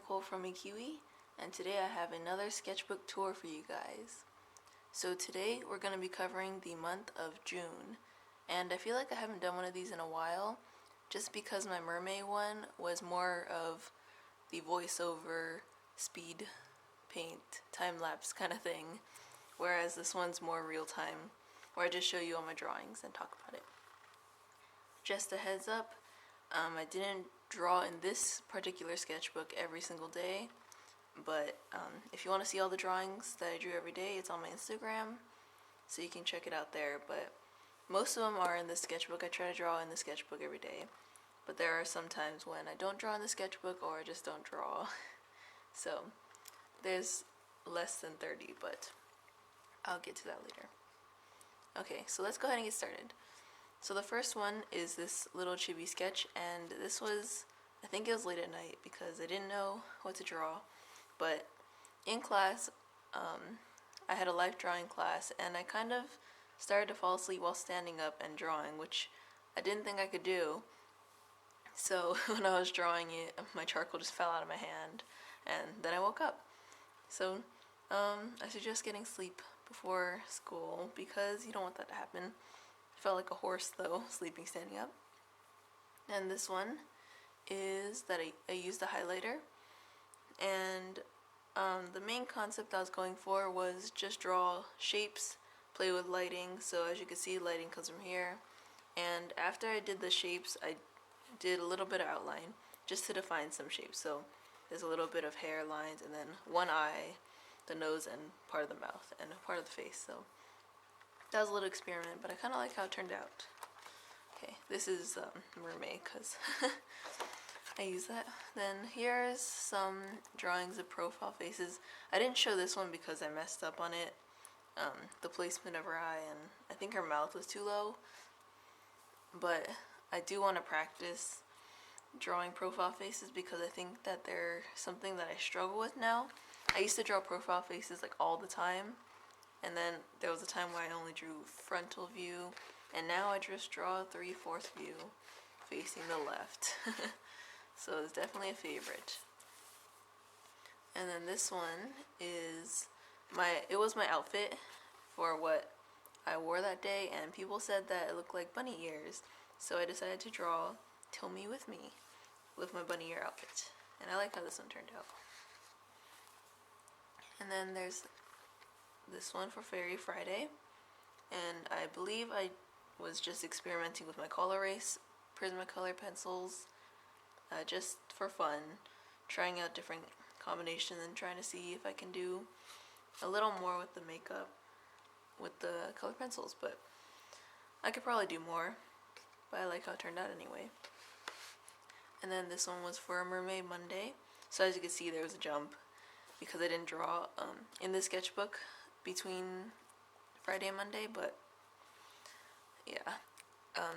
Nicole from iiKiui, and today I have another sketchbook tour for you guys. So today we're going to be covering the month of June, and I feel like I haven't done one of these in a while, just because my mermaid one was more of the voiceover, speed paint, time-lapse kind of thing, whereas this one's more real-time, where I just show you all my drawings and talk about it. Just a heads up, I didn't draw in this particular sketchbook every single day, but if you want to see all the drawings that I drew every day, it's on my Instagram, so you can check it out there. But most of them are in the sketchbook. I try to draw in the sketchbook every day, but there are some times when I don't draw in the sketchbook or I just don't draw. So there's less than 30, but I'll get to that later. Okay, so let's go ahead and get started. So the first one is this little chibi sketch, and this was, I think it was late at night because I didn't know what to draw. But in class, I had a life drawing class, and I kind of started to fall asleep while standing up and drawing, which I didn't think I could do. So when I was drawing it, my charcoal just fell out of my hand, and then I woke up. So I suggest getting sleep before school because you don't want that to happen. I felt like a horse though, sleeping standing up. And this one is that I used a highlighter, and the main concept I was going for was just draw shapes, play with lighting. So as you can see, lighting comes from here, and after I did the shapes, I did a little bit of outline just to define some shapes. So there's a little bit of hair lines, and then one eye, the nose, and part of the mouth, and a part of the face. So that was a little experiment, but I kind of like how it turned out. Okay, this is mermaid because I use that. Then here's some drawings of profile faces. I didn't show this one because I messed up on it. The placement of her eye, and I think her mouth was too low. But I do want to practice drawing profile faces because I think that they're something that I struggle with now. I used to draw profile faces like all the time, and then there was a time where I only drew frontal view, and now I just draw 3/4 view facing the left. So it's definitely a favorite. And then this one is it was my outfit for what I wore that day, and people said that it looked like bunny ears, so I decided to draw "Till Me With Me" with my bunny ear outfit, and I like how this one turned out. And then there's this one for Fairy Friday, and I believe I was just experimenting with my color erase Prismacolor pencils, just for fun, trying out different combinations and trying to see if I can do a little more with the makeup with the color pencils, but I could probably do more, but I like how it turned out anyway. And then this one was for Mermaid Monday, so as you can see there was a jump because I didn't draw in the sketchbook between Friday and Monday, but yeah.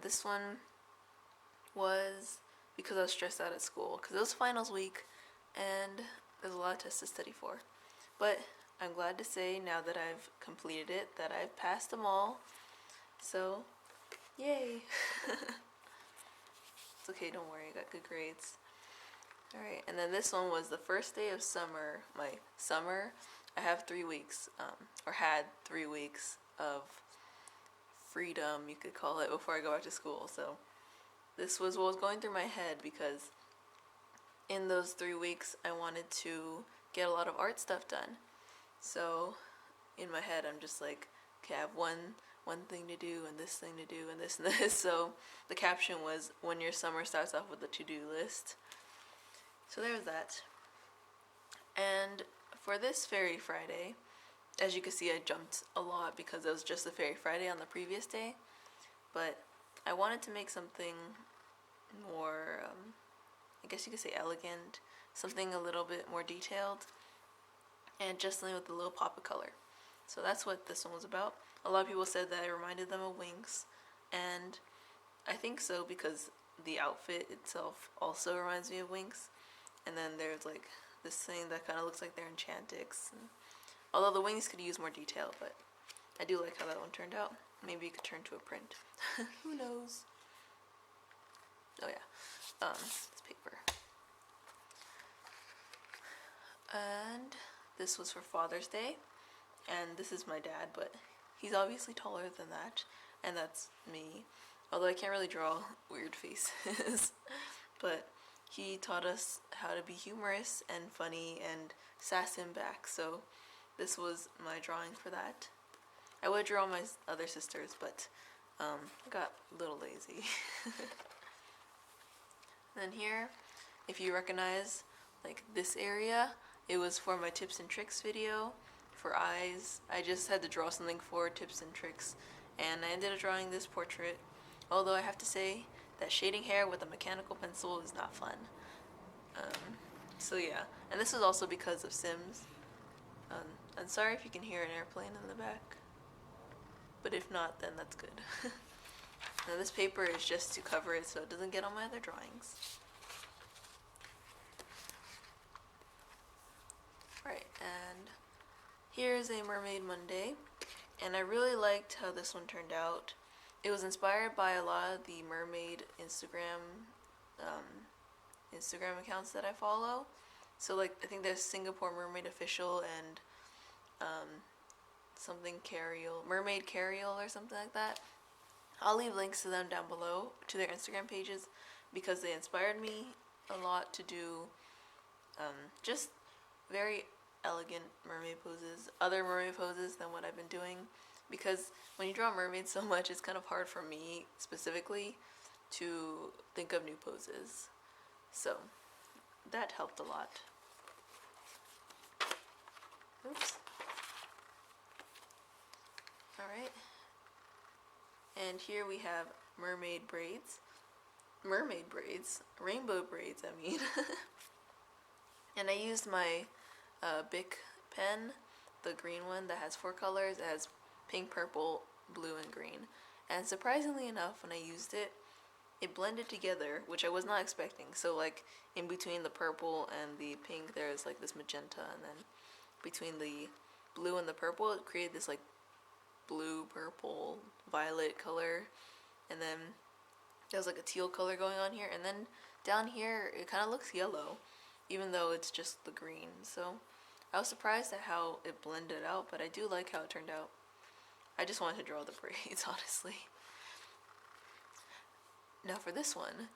This one was because I was stressed out at school because it was finals week and there's a lot of tests to study for. But I'm glad to say now that I've completed it that I've passed them all, so yay. It's okay, don't worry, I got good grades. Alright, and then this one was the first day of summer. My summer, I have 3 weeks, or had 3 weeks of freedom, you could call it, before I go back to school. So this was what was going through my head because in those 3 weeks I wanted to get a lot of art stuff done. So in my head I'm just like, okay, I have one thing to do and this thing to do and this and this. So the caption was, when your summer starts off with a to-do list. So there was that. And for this Fairy Friday, as you can see, I jumped a lot because it was just the Fairy Friday on the previous day. But I wanted to make something more, I guess you could say elegant, something a little bit more detailed, and just something with a little pop of color. So that's what this one was about. A lot of people said that it reminded them of Winx, and I think so because the outfit itself also reminds me of Winx. And then there's like this thing that kind of looks like they're Enchantix. And although the wings could use more detail, but I do like how that one turned out. Maybe it could turn to a print. Who knows? Oh yeah, this paper. And this was for Father's Day, and this is my dad, but he's obviously taller than that, and that's me. Although I can't really draw weird faces. But he taught us how to be humorous and funny and sass him back, so this was my drawing for that. I would draw my other sisters, but I got a little lazy. Then here, if you recognize like this area, it was for my tips and tricks video for eyes. I just had to draw something for tips and tricks, and I ended up drawing this portrait, although I have to say that shading hair with a mechanical pencil is not fun. So yeah, and this is also because of Sims. I'm sorry if you can hear an airplane in the back, but if not, then that's good. Now this paper is just to cover it so it doesn't get on my other drawings. Right, and here's a Mermaid Monday, and I really liked how this one turned out. It was inspired by a lot of the mermaid Instagram accounts that I follow. So like I think there's Singapore Mermaid Official and something Carriel, Mermaid Carriel or something like that. I'll leave links to them down below, to their Instagram pages, because they inspired me a lot to do just very elegant mermaid poses, other mermaid poses than what I've been doing, because when you draw mermaids so much, it's kind of hard for me specifically to think of new poses. So that helped a lot. Oops. Alright. And here we have mermaid braids. Mermaid braids. Rainbow braids, I mean. And I used my Bic pen, the green one that has 4 colors. It has pink, purple, blue, and green. And surprisingly enough, when I used it, it blended together, which I was not expecting. So like in between the purple and the pink, there's like this magenta, and then between the blue and the purple, it created this like blue, purple, violet color, and then there's like a teal color going on here, and then down here it kind of looks yellow, even though it's just the green. So I was surprised at how it blended out, but I do like how it turned out. I just wanted to draw the braids, honestly. Now for this one,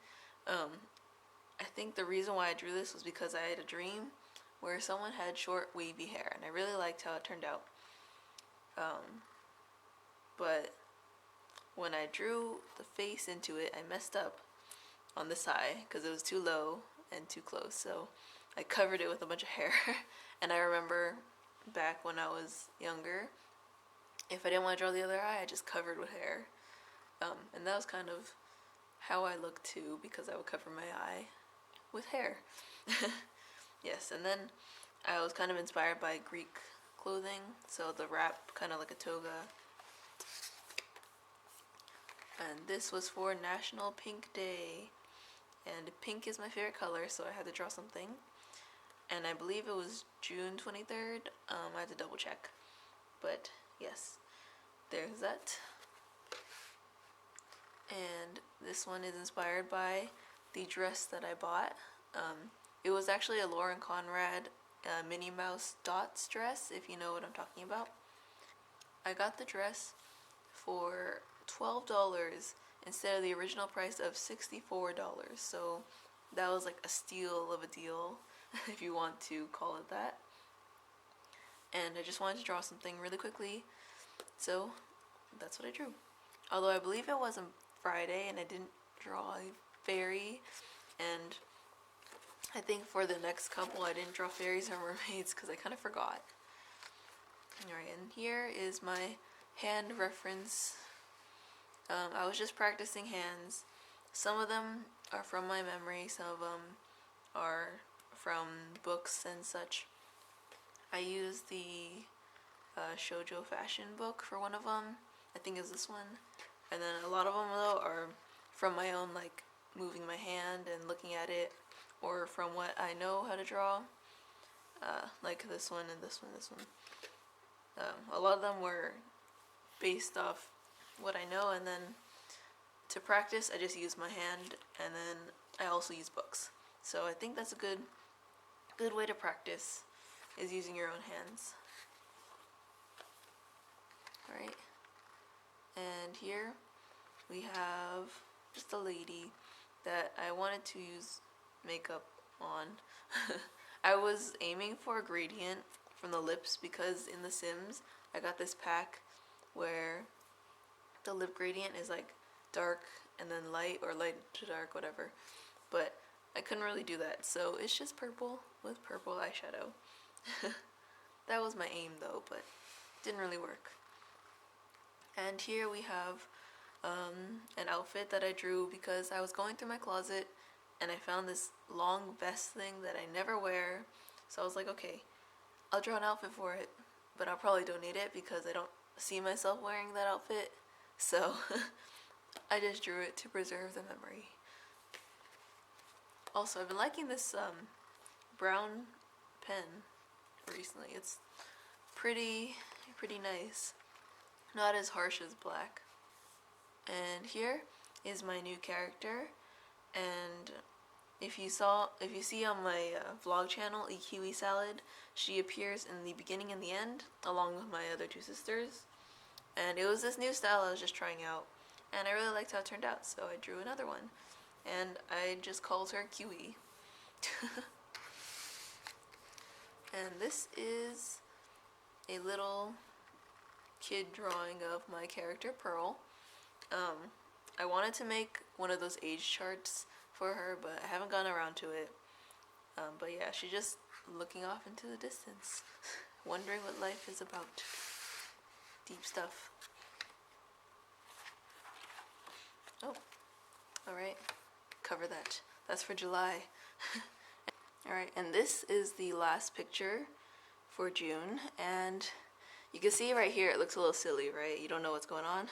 I think the reason why I drew this was because I had a dream where someone had short wavy hair, and I really liked how it turned out. But when I drew the face into it, I messed up on this eye because it was too low and too close, so I covered it with a bunch of hair. And I remember back when I was younger, if I didn't want to draw the other eye, I just covered with hair. And that was kind of how I looked too, because I would cover my eye with hair. Yes, and then I was kind of inspired by Greek clothing, so the wrap, kind of like a toga. And this was for National Pink Day, and pink is my favorite color, so I had to draw something. And I believe it was June 23rd. I had to double check, but yes, there's that. And this one is inspired by the dress that I bought. It was actually a Lauren Conrad Minnie Mouse Dots dress, if you know what I'm talking about. I got the dress for $12 instead of the original price of $64, so that was like a steal of a deal, if you want to call it that. And I just wanted to draw something really quickly, so that's what I drew. Although I believe it wasn't Friday and I didn't draw a fairy, and I think for the next couple I didn't draw fairies or mermaids because I kind of forgot. Alright, and here is my hand reference. I was just practicing hands. Some of them are from my memory, some of them are from books and such. I used the shoujo fashion book for one of them. I think it's this one. And then a lot of them though are from my own, like moving my hand and looking at it, or from what I know how to draw. Like this one and this one, this one. A lot of them were based off what I know, and then to practice I just use my hand, and then I also use books. So I think that's a good way to practice. is using your own hands. Alright, and here we have just a lady that I wanted to use makeup on. I was aiming for a gradient from the lips because in The Sims I got this pack where the lip gradient is like dark and then light, or light to dark, whatever, but I couldn't really do that, so it's just purple with purple eyeshadow. That was my aim though, but didn't really work. And here we have an outfit that I drew because I was going through my closet and I found this long vest thing that I never wear, so I was like, okay, I'll draw an outfit for it, but I'll probably donate it because I don't see myself wearing that outfit, so I just drew it to preserve the memory. Also, I've been liking this brown pen recently. It's pretty nice, not as harsh as black. And here is my new character, and if you see on my vlog channel, iiKiui Salad, she appears in the beginning and the end along with my other two sisters, and it was this new style I was just trying out and I really liked how it turned out, so I drew another one and I just called her Kiwi. And this is a little kid drawing of my character Pearl. I wanted to make one of those age charts for her, but I haven't gotten around to it. But yeah, she's just looking off into the distance, wondering what life is about. Deep stuff. Oh, alright, cover that. That's for July. Alright, and this is the last picture for June, and you can see right here it looks a little silly, right? You don't know what's going on.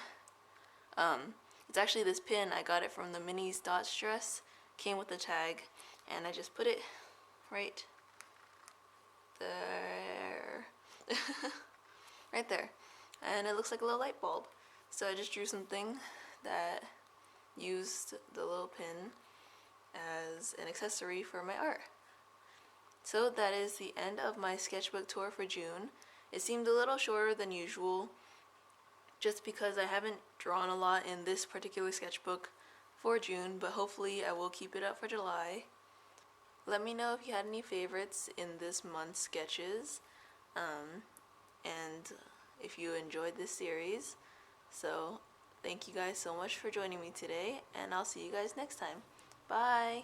It's actually this pin. I got it from the Minis Dots dress, came with the tag, and I just put it right there. Right there. And it looks like a little light bulb. So I just drew something that used the little pin as an accessory for my art. So that is the end of my sketchbook tour for June. It seemed a little shorter than usual, just because I haven't drawn a lot in this particular sketchbook for June, but hopefully I will keep it up for July. Let me know if you had any favorites in this month's sketches, and if you enjoyed this series. So thank you guys so much for joining me today, and I'll see you guys next time. Bye!